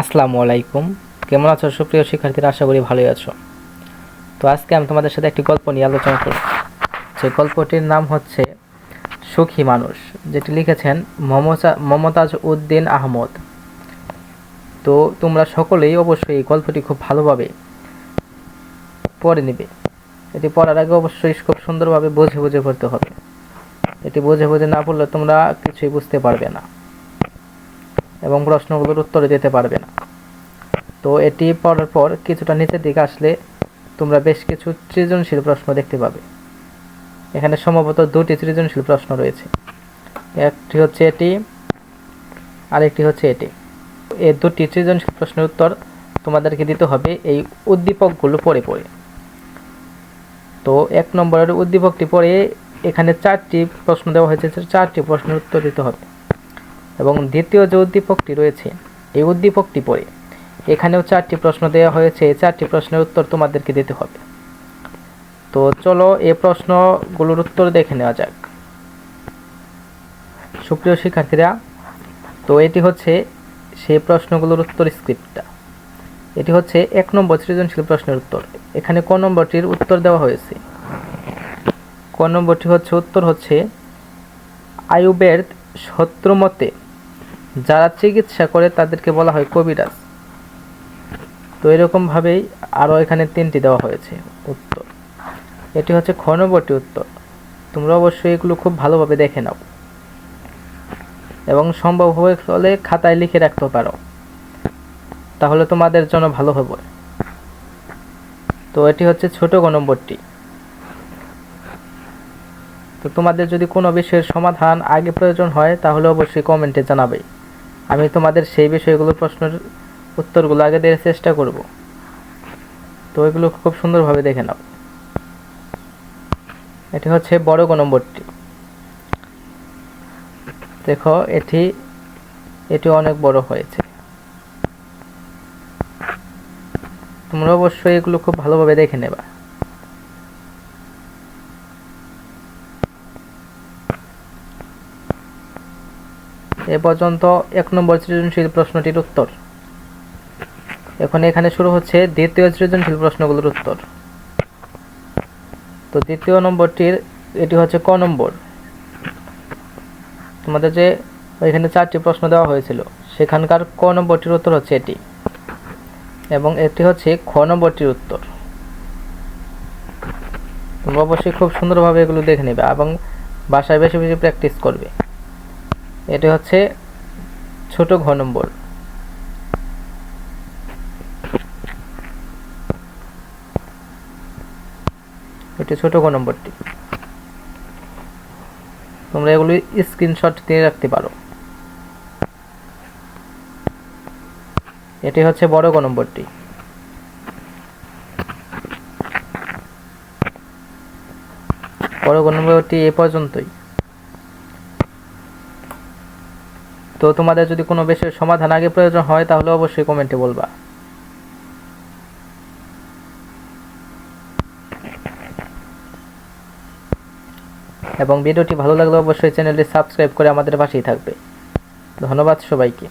আসসালামু আলাইকুম। কেমন আছো সুপ্রিয় শিক্ষার্থীরা? আশা করি ভালোই আছো। তো আজকে আমি তোমাদের সাথে একটি গল্প নিয়ে আলোচনা করব। যে গল্পটির নাম হচ্ছে সুখী মানুষ, যেটি লিখেছেন মমতাজ উদ্দিন আহমদ। তো তোমরা সকলেই অবশ্যই এই গল্পটি খুব ভালোভাবে পড়ে নিবে। এটি পড়ার আগে অবশ্যই খুব সুন্দরভাবে বুঝে বুঝে পড়তে হবে। এটি বুঝে বুঝে না পড়লে তোমরা কিছুই বুঝতে পারবে না এবং প্রশ্নগুলোর উত্তর দিতে পারবে না। তো এটি পড়ার পর কিছুটা নিচের দিকে আসলে তোমরা বেশ কিছু সৃজনশীল প্রশ্ন দেখতে পাবে। এখানে সম্ভবত দুটি সৃজনশীল প্রশ্ন রয়েছে, একটি হচ্ছে এটি আর একটি হচ্ছে এটি। এই দুটি সৃজনশীল প্রশ্নের উত্তর তোমাদেরকে দিতে হবে এই উদ্দীপকগুলো পড়ে পড়ে। তো 1 নম্বরের উদ্দীপকটি পড়ে এখানে 4টি প্রশ্ন দেওয়া হয়েছে, 4টি প্রশ্নের উত্তর দিতে হবে। এবং দ্বিতীয় যে উদ্দীপকটি রয়েছে এই উদ্দীপকটি পড়ে এখানেও 4টি প্রশ্ন দেওয়া হয়েছে, এই 4টি প্রশ্নের উত্তর তোমাদেরকে দিতে হবে। তো চলো এই প্রশ্নগুলোর উত্তর দেখে নেওয়া যাক সুপ্রিয় শিক্ষার্থীরা। তো এটি হচ্ছে সেই প্রশ্নগুলোর উত্তর স্ক্রিপ্টটা। এটি হচ্ছে 1 নম্বর সৃজনশীল প্রশ্নের উত্তর। এখানে ক নম্বরটির উত্তর দেওয়া হয়েছে। ক নম্বরটি হচ্ছে উত্তর হচ্ছে আইয়ুবের শত্রুমতে যারা চিকিৎসা করে তাদেরকে বলা হয় কবিরাজ। তো এরকমভাবেই আরও এখানে 3টি দেওয়া হয়েছে উত্তর। এটি হচ্ছে খ নম্বরটি উত্তর। তোমরা অবশ্যই এগুলো খুব ভালোভাবে দেখে নাও এবং সম্ভব হলে খাতায় লিখে রাখতে পারো, তাহলে তোমাদের জন্য ভালো হবে। তো এটি হচ্ছে ছোট গ নম্বরটি। তো তোমাদের যদি কোনো বিষয়ের সমাধান আগে প্রয়োজন হয় তাহলে অবশ্যই কমেন্টে জানাবে। আমি তোমাদের সেই বিষয়গুলোর প্রশ্নের উত্তরগুলো আগে দেওয়ার চেষ্টা করব। তো এগুলো খুব সুন্দরভাবে দেখে নাও। এটি হচ্ছে বড় গ নম্বরটি। দেখো এটি অনেক বড় হয়েছে। তোমরা অবশ্যই এগুলো খুব ভালোভাবে দেখে নেবা। এ পর্যন্ত 1 নম্বর সৃজনশীল প্রশ্নটির উত্তর। এখন এখানে শুরু হচ্ছে দ্বিতীয় সৃজনশীল প্রশ্নগুলোর উত্তর। তো দ্বিতীয় নম্বরটির এটি হচ্ছে ক নম্বর। তোমাদের যে এখানে 4টি প্রশ্ন দেওয়া হয়েছিল সেখানকার ক নম্বরটির উত্তর হচ্ছে এটি, এবং এটি হচ্ছে খ নম্বরটির উত্তর। তোমরা অবশ্যই খুব সুন্দরভাবে এগুলো দেখে নেবে এবং বাসায় বেশি বেশি প্র্যাকটিস করবে। এটি হচ্ছে ছোট ঘ নম্বর। এটি ছোট ঘ নম্বরটি। তোমরা এগুলি স্ক্রিনশট দিয়ে রাখতে পারো। এটি হচ্ছে বড় গ নম্বরটি। বড় গ নম্বরটি এ পর্যন্তই। তো তোমাদের যদি কোনো বিষয়ের সমাধান আগে প্রয়োজন হয় তাহলে অবশ্যই কমেন্টে বলবা। এবং ভিডিওটি ভালো লাগলে অবশ্যই চ্যানেলটি সাবস্ক্রাইব করে আমাদের পাশেই থাকবে। ধন্যবাদ সবাইকে।